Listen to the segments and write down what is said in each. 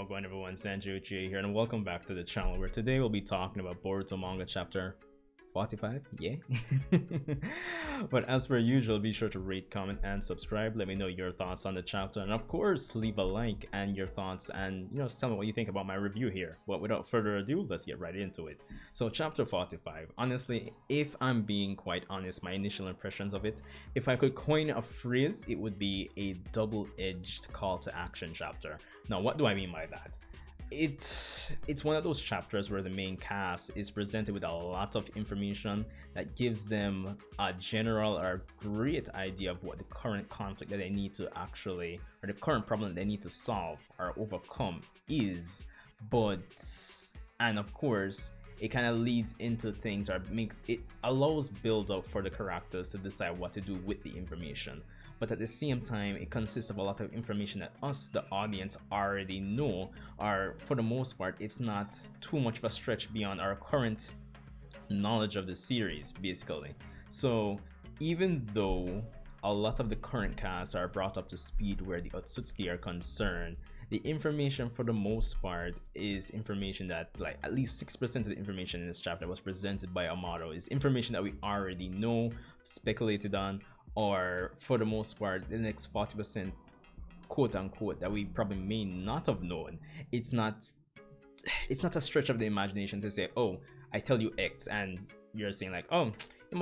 all going, everyone? Sanju Uchiha here, and welcome back to the channel, where today we'll be talking about Boruto Manga chapter 45, yeah. But as per usual, be sure to rate, comment, and subscribe. Let me know your thoughts on the chapter, and of course leave a like and your thoughts, and just tell me what you think about my review here. But without further ado, let's get right into it. So chapter 45, honestly, if I'm being quite honest, my initial impressions of it, if I could coin a phrase, it would be a double-edged call to action chapter. Now, what do I mean by that? It's one of those chapters where the main cast is presented with a lot of information that gives them a general or great idea of what the current conflict that they need to actually, or the current problem that they need to solve or overcome is. And of course, it kind of leads into things, or it allows build up for the characters to decide what to do with the information. But at the same time, it consists of a lot of information that us, the audience, already know, or for the most part, it's not too much of a stretch beyond our current knowledge of the series, basically. So even though a lot of the current casts are brought up to speed where the Otsutsuki are concerned, the information for the most part is information that, like, at least 6% of the information in this chapter was presented by Amado is information that we already know, speculated on, or for the most part, the next 40%, quote unquote, that we probably may not have known. It's not a stretch of the imagination to say, oh, I tell you X, and you're saying like, oh,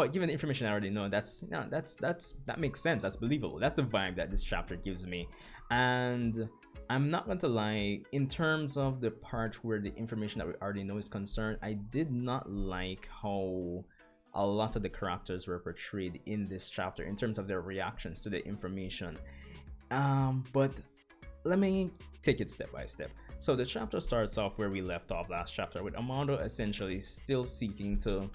given the information I already know, that makes sense, that's believable. That's the vibe that this chapter gives me. And I'm not going to lie, in terms of the part where the information that we already know is concerned, I did not like how a lot of the characters were portrayed in this chapter in terms of their reactions to the information. But let me take it step by step. So the chapter starts off where we left off last chapter, with Amado essentially still seeking to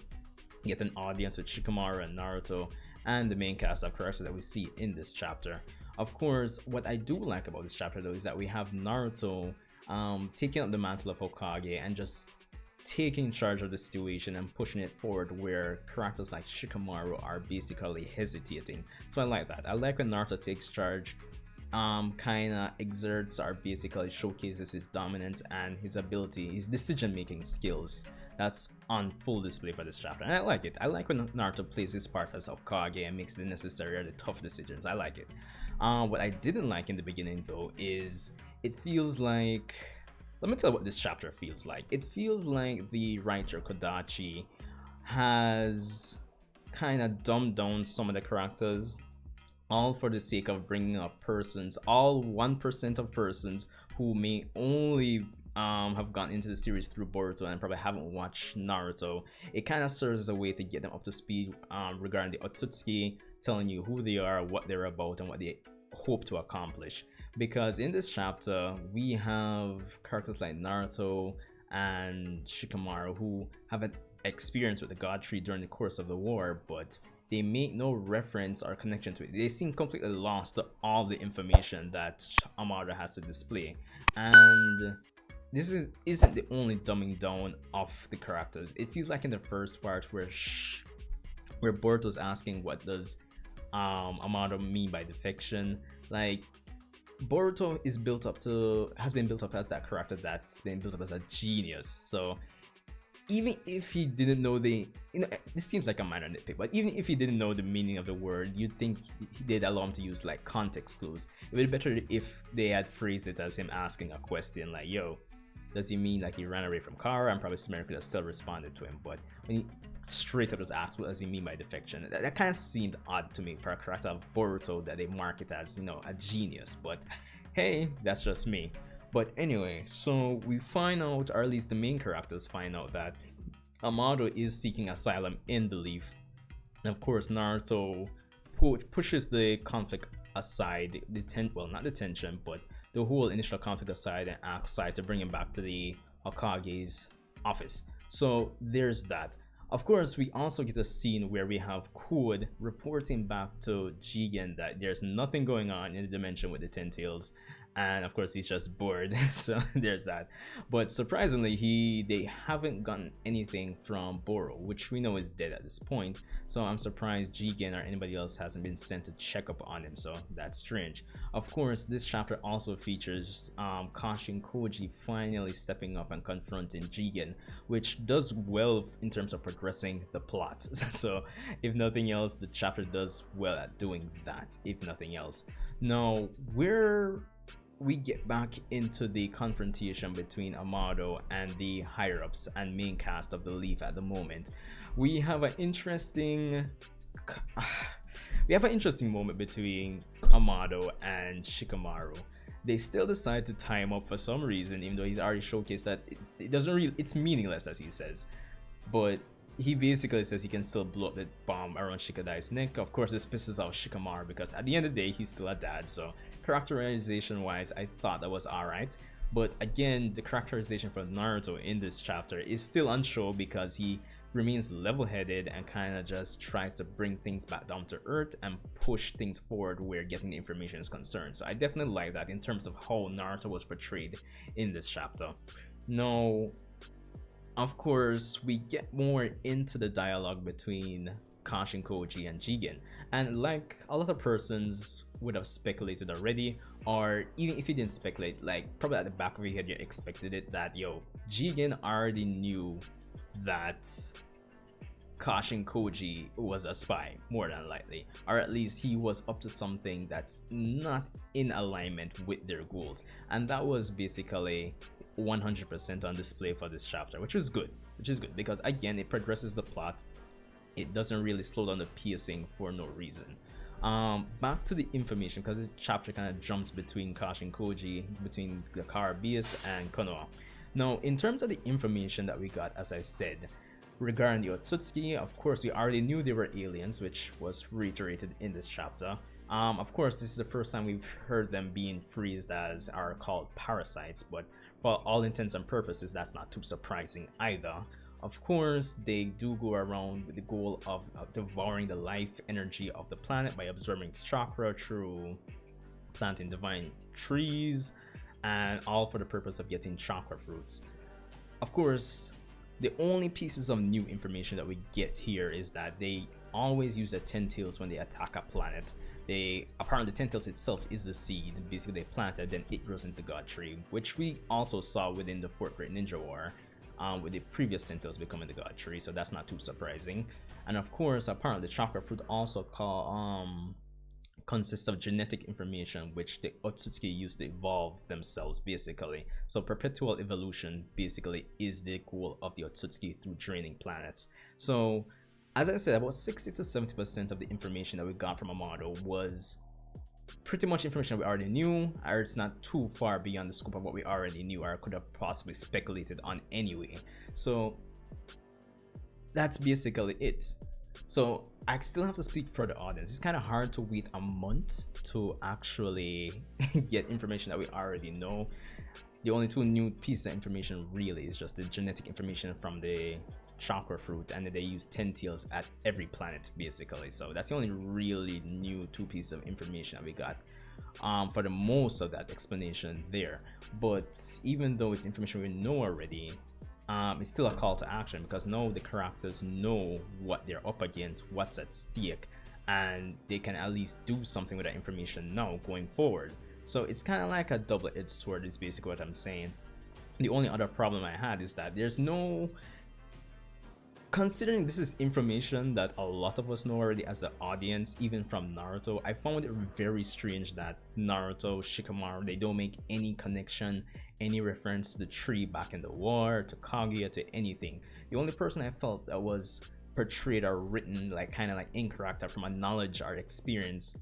get an audience with Shikamaru and Naruto and the main cast of characters that we see in this chapter. Of course, what I do like about this chapter though is that we have Naruto taking up the mantle of Hokage and just taking charge of the situation and pushing it forward, where characters like Shikamaru are basically hesitating. So I like that. I like when Naruto takes charge, kinda exerts or basically showcases his dominance and his ability, his decision-making skills. That's on full display for this chapter, and I like it. I like when Naruto plays his part as Hokage and makes the necessary or the tough decisions. I like it. What I didn't like in the beginning though is it feels like, let me tell you what this chapter feels like. It feels like the writer Kodachi has kind of dumbed down some of the characters, all for the sake of bringing up persons, all 1% of persons who may only have gotten into the series through Boruto and probably haven't watched Naruto. It kind of serves as a way to get them up to speed regarding the Otsutsuki, telling you who they are, what they're about, and what they hope to accomplish. Because in this chapter, we have characters like Naruto and Shikamaru who have an experience with the God Tree during the course of the war, but they make no reference or connection to it. They seem completely lost to all the information that Amado has to display. And this isn't the only dumbing down of the characters. It feels like in the first part where Boruto's asking what does Amado mean by defection. Like, Boruto has been built up as that character that's been built up as a genius. So even if he didn't know this seems like a minor nitpick, but even if he didn't know the meaning of the word, you'd think they'd allow him to use like context clues. It would be better if they had phrased it as him asking a question like, yo, does he mean like he ran away from Kara? And probably Sumeri could have still responded to him, but when he straight up just asked what does he mean by defection, that kind of seemed odd to me for a character of Boruto that they market as, a genius. But hey, that's just me. But anyway, so we find out, or at least the main characters find out, that Amado is seeking asylum in the Leaf. And of course, Naruto pushes the conflict aside, not the tension, but the whole initial conflict aside, and asks Sai to bring him back to the Hokage's office. So there's that. Of course, we also get a scene where we have Code reporting back to Jigen that there's nothing going on in the dimension with the Ten Tails, and of course he's just bored. So there's that. But surprisingly, they haven't gotten anything from Boro, which we know is dead at this point. So I'm surprised Jigen or anybody else hasn't been sent to check up on him, so that's strange. Of course, this chapter also features Kashin Koji finally stepping up and confronting Jigen, which does well in terms of progressing the plot. So if nothing else, the chapter does well at doing that, if nothing else. Now, we get back into the confrontation between Amado and the higher-ups and main cast of the Leaf at the moment. We have an interesting moment between Amado and Shikamaru. They still decide to tie him up for some reason, even though he's already showcased that it's meaningless, as he says. But he basically says he can still blow up the bomb around Shikadai's neck. Of course, this pisses off Shikamaru because at the end of the day, he's still a dad. So characterization wise, I thought that was alright. But again, the characterization for Naruto in this chapter is still unsure because he remains level-headed and kind of just tries to bring things back down to earth and push things forward where getting the information is concerned. So I definitely like that in terms of how Naruto was portrayed in this chapter. Now, of course, we get more into the dialogue between Kashin Koji and Jigen, and like a lot of persons would have speculated already, or even if you didn't speculate, like probably at the back of your head you expected it, that Jigen already knew that Kashin Koji was a spy, more than likely, or at least he was up to something that's not in alignment with their goals, and that was basically 100% on display for this chapter, which is good because again, it progresses the plot. It doesn't really slow down the pacing for no reason. Back to the information, because this chapter kind of jumps between Kashin Koji, between the Carabias and Konoha. Now, in terms of the information that we got, as I said, regarding the Otsutsuki, of course, we already knew they were aliens, which was reiterated in this chapter. Of course, this is the first time we've heard them being phrased as are called parasites, but for all intents and purposes, that's not too surprising either. Of course, they do go around with the goal of devouring the life energy of the planet by absorbing its chakra through planting divine trees, and all for the purpose of getting chakra fruits. Of course, the only pieces of new information that we get here is that they always use the tentacles when they attack a planet. Apparently the tentacles itself is the seed. Basically they plant it, then it grows into the god tree, which we also saw within the 4th Great Ninja War, with the previous tentacles becoming the god tree, so that's not too surprising. And of course, apparently the chakra fruit also consists of genetic information which the Otsutsuki use to evolve themselves, basically. So perpetual evolution basically is the goal of the Otsutsuki through draining planets. So as I said, about 60 to 70% of the information that we got from Amado was pretty much information we already knew, or it's not too far beyond the scope of what we already knew or could have possibly speculated on anyway. So that's basically it. So I still have to speak for the audience. It's kind of hard to wait a month to actually get information that we already know. The only two new pieces of information really is just the genetic information from the chakra fruit, and then they use tentacles at every planet basically. So that's the only really new two pieces of information that we got for the most of that explanation there. But even though it's information we know already, it's still a call to action, because now the characters know what they're up against, what's at stake, and they can at least do something with that information now going forward. So it's kind of like a double-edged sword is basically what I'm saying. The only other problem I had is that there's no, considering this is information that a lot of us know already as the audience, even from Naruto, I found it very strange that Naruto, Shikamaru, they don't make any connection, any reference to the tree back in the war, to Kaguya, to anything. The only person I felt that was portrayed or written like kind of like in character from a knowledge or experience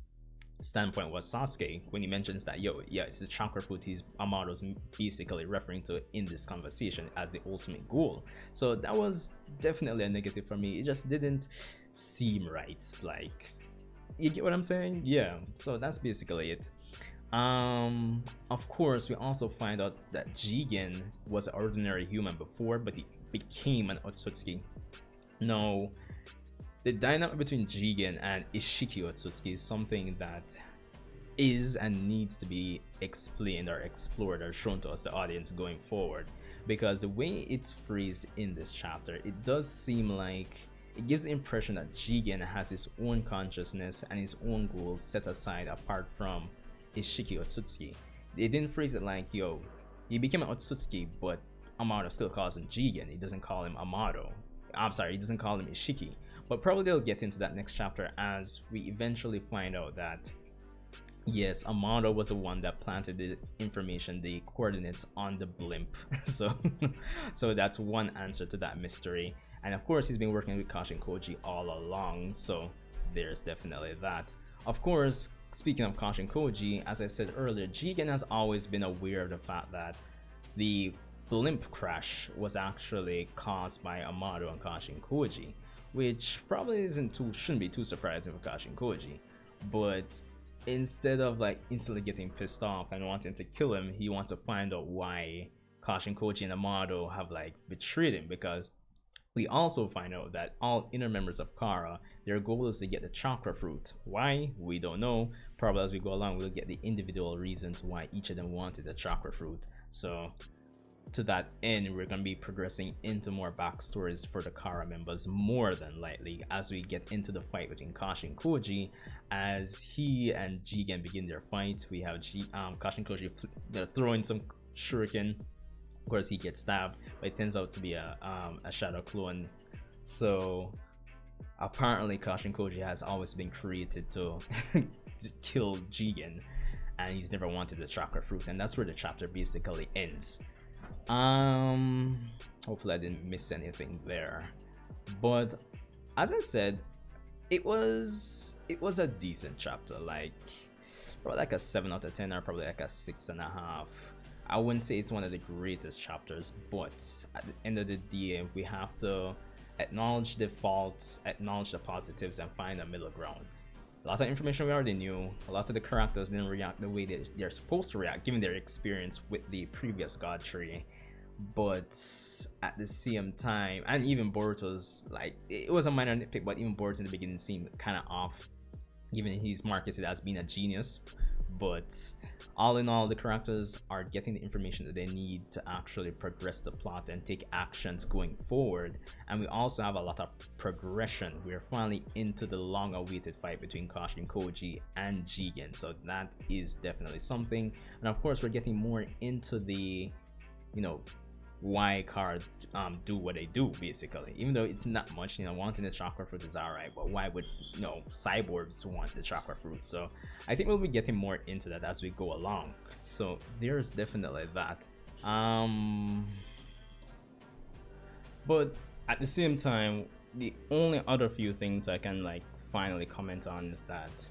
standpoint was Sasuke, when he mentions that it's the chakra fruit he's Amado's basically referring to in this conversation as the ultimate goal. So that was definitely a negative for me. It just didn't seem right. Like, you get what I'm saying? Yeah, so that's basically it. Of course, we also find out that Jigen was an ordinary human before, but he became an Otsutsuki. Now, the dynamic between Jigen and Ishiki Otsutsuki is something that is and needs to be explained or explored or shown to us, the audience, going forward. Because the way it's phrased in this chapter, it does seem like it gives the impression that Jigen has his own consciousness and his own goals set aside apart from Ishiki Otsutsuki. They didn't phrase it like, yo, he became an Otsutsuki, but Amado still calls him Jigen. He doesn't call him Amado. I'm sorry, he doesn't call him Ishiki. But probably they'll get into that next chapter as we eventually find out that yes, Amado was the one that planted the information, the coordinates on the blimp. So, so that's one answer to that mystery. And of course, he's been working with Kashin Koji all along. So there's definitely that. Of course, speaking of Kashin Koji, as I said earlier, Jigen has always been aware of the fact that the blimp crash was actually caused by Amado and Kashin Koji, which probably shouldn't be too surprising for Kashin Koji. But instead of like instantly getting pissed off and wanting to kill him, he wants to find out why Kashin Koji and Amado have like betrayed him, because we also find out that all inner members of Kara, their goal is to get the chakra fruit. Why? We don't know. Probably as we go along, we'll get the individual reasons why each of them wanted the chakra fruit. So to that end, we're going to be progressing into more backstories for the Kara members more than likely as we get into the fight between Kashin Koji. As he and Jigen begin their fight, we have Kashin Koji throwing some shuriken. Of course, he gets stabbed, but it turns out to be a shadow clone. So apparently Kashin Koji has always been created to kill Jigen, and he's never wanted the chakra fruit, and that's where the chapter basically ends. Hopefully I didn't miss anything there, but as I said, it was a decent chapter, like probably like a 7 out of 10 or probably like a 6.5. I wouldn't say it's one of the greatest chapters, but at the end of the day, we have to acknowledge the faults, acknowledge the positives, and find a middle ground. A lot of information we already knew. A lot of the characters didn't react the way they're supposed to react, given their experience with the previous God Tree. But at the same time, and even Boruto's, like, it was a minor nitpick, but even Boruto in the beginning seemed kind of off, given he's marketed as being a genius. But all in all, the characters are getting the information that they need to actually progress the plot and take actions going forward. And we also have a lot of progression. We're finally into the long-awaited fight between Kashin Koji and Jigen, so that is definitely something. And of course, we're getting more into the, you know, why Kara do what they do, basically. Even though it's not much, you know, wanting the chakra fruit is alright, but why would, you know, cyborgs want the chakra fruit? So I think we'll be getting more into that as we go along. So there's definitely that. But at the same time, the only other few things I can like finally comment on is that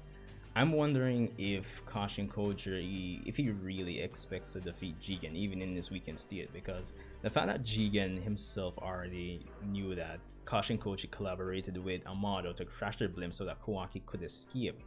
I'm wondering if Kashin Koji, if he really expects to defeat Jigen even in this weakened state, because the fact that Jigen himself already knew that Kashin Koji collaborated with Amado to crash their blimp so that Kawaki could escape,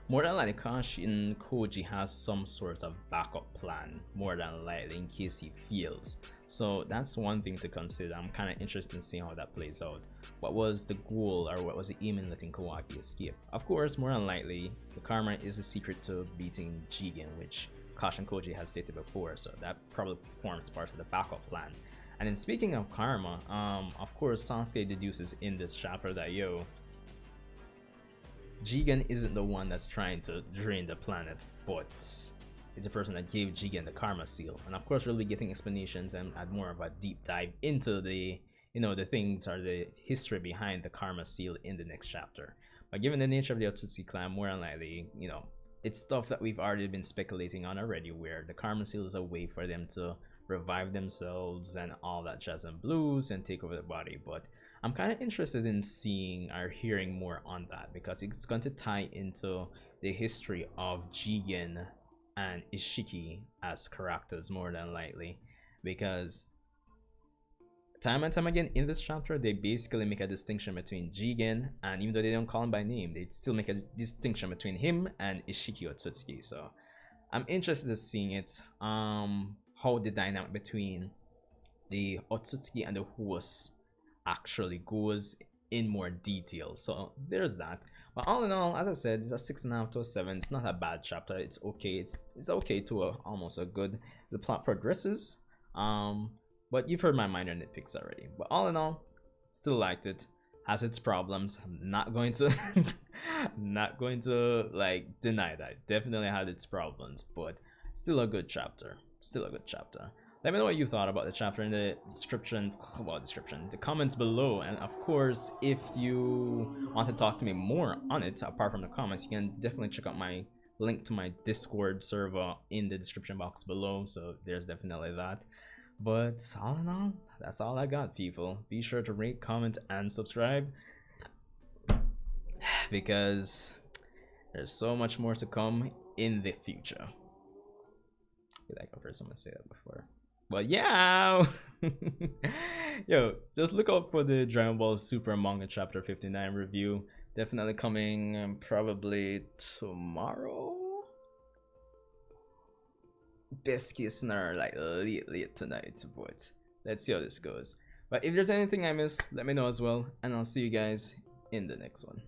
more than likely Kashin Koji has some sort of backup plan, more than likely, in case he fails. So that's one thing to consider. I'm kind of interested in seeing how that plays out. What was the goal, or what was the aim in letting Kawaki escape? Of course, more than likely, the karma is the secret to beating Jigen, which Kashin Koji has stated before, so that probably forms part of the backup plan. And then speaking of karma, of course, Sasuke deduces in this chapter that, yo, Jigen isn't the one that's trying to drain the planet, but it's the person that gave Jigen the karma seal. And of course, we'll be getting explanations and add more of a deep dive into the, you know, the things or the history behind the karma seal in the next chapter. But given the nature of the Otsutsuki clan, more than likely, you know, it's stuff that we've already been speculating on already, where the karma seal is a way for them to revive themselves and all that jazz and blues and take over the body. But I'm kind of interested in seeing or hearing more on that, because it's going to tie into the history of Jigen and Ishiki as characters, more than likely, because time and time again in this chapter they basically make a distinction between Jigen, and even though they don't call him by name, they still make a distinction between him and Ishiki Otsutsuki. So I'm interested in seeing it, how the dynamic between the Otsutsuki and the host actually goes in more detail. So there's that. But all in all, as I said, it's a 6.5 to a 7. It's not a bad chapter. It's okay. It's okay to almost a good. The plot progresses. But you've heard my minor nitpicks already. But all in all, still liked it. Has its problems. I'm not going to not going to like deny that. Definitely had its problems, but still a good chapter. Still a good chapter. Let me know what you thought about the chapter in the description, the comments below. And of course, if you want to talk to me more on it, apart from the comments, you can definitely check out my link to my Discord server in the description box below. So there's definitely that. But all in all, that's all I got, people. Be sure to rate, comment, and subscribe, because there's so much more to come in the future. I feel like I've heard someone say that before. But yeah, yo, just look out for the Dragon Ball Super Manga Chapter 59 review. Definitely coming probably tomorrow. Best case scenario, like late tonight, but let's see how this goes. But if there's anything I missed, let me know as well, and I'll see you guys in the next one.